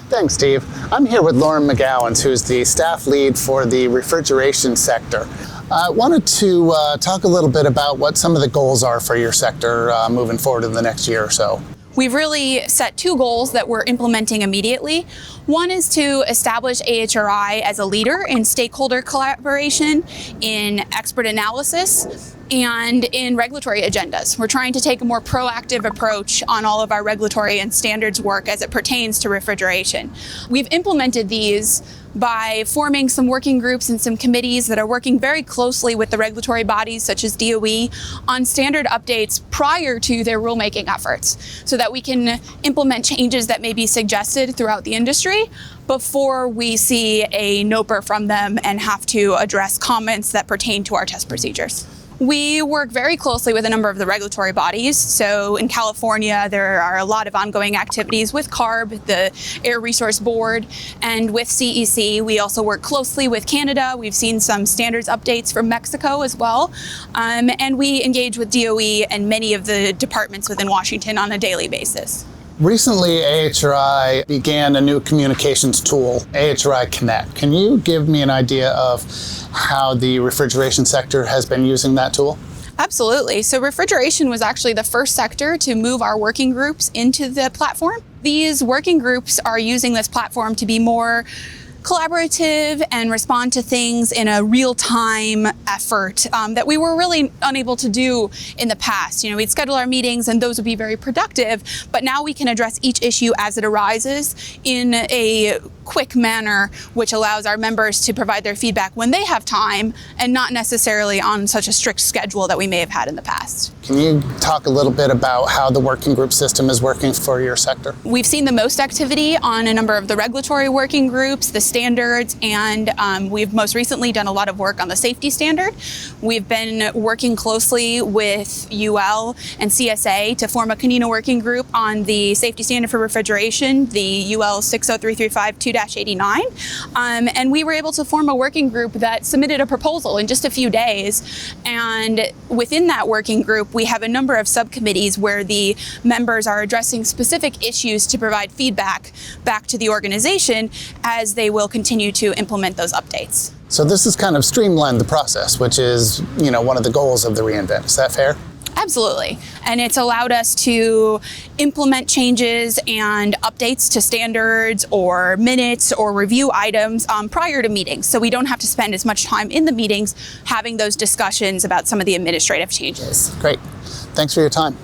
Thanks, Steve. I'm here with Lauren McGowans, who's the staff lead for the refrigeration sector. I wanted to talk a little bit about what some of the goals are for your sector moving forward in the next year or so. We've really set two goals that we're implementing immediately. One is to establish AHRI as a leader in stakeholder collaboration, in expert analysis, and in regulatory agendas. We're trying to take a more proactive approach on all of our regulatory and standards work as it pertains to refrigeration. We've implemented these by forming some working groups and some committees that are working very closely with the regulatory bodies such as DOE on standard updates prior to their rulemaking efforts, so that we can implement changes that may be suggested throughout the industry before we see a NOPR from them and have to address comments that pertain to our test procedures. We work very closely with a number of the regulatory bodies. So in California, there are a lot of ongoing activities with CARB, the Air Resource Board, and with CEC. We also work closely with Canada. We've seen some standards updates from Mexico as well. And we engage with DOE and many of the departments within Washington on a daily basis. Recently, AHRI began a new communications tool, AHRI Connect. Can you give me an idea of how the refrigeration sector has been using that tool? Absolutely. So refrigeration was actually the first sector to move our working groups into the platform. These working groups are using this platform to be more collaborative and respond to things in a real-time effort that we were really unable to do in the past. You know, we'd schedule our meetings and those would be very productive, but now we can address each issue as it arises in a quick manner, which allows our members to provide their feedback when they have time and not necessarily on such a strict schedule that we may have had in the past. Can you talk a little bit about how the working group system is working for your sector? We've seen the most activity on a number of the regulatory working groups, the standards, and we've most recently done a lot of work on the safety standard. We've been working closely with UL and CSA to form a Canino working group on the safety standard for refrigeration, the UL 60335 2-89. And we were able to form a working group that submitted a proposal in just a few days. And within that working group, we have a number of subcommittees where the members are addressing specific issues to provide feedback back to the organization as they will continue to implement those updates. So this has kind of streamlined the process, which is, you know, one of the goals of the reInvent. Is that fair? Absolutely. And it's allowed us to implement changes and updates to standards or minutes or review items prior to meetings. So we don't have to spend as much time in the meetings having those discussions about some of the administrative changes. Great. Thanks for your time.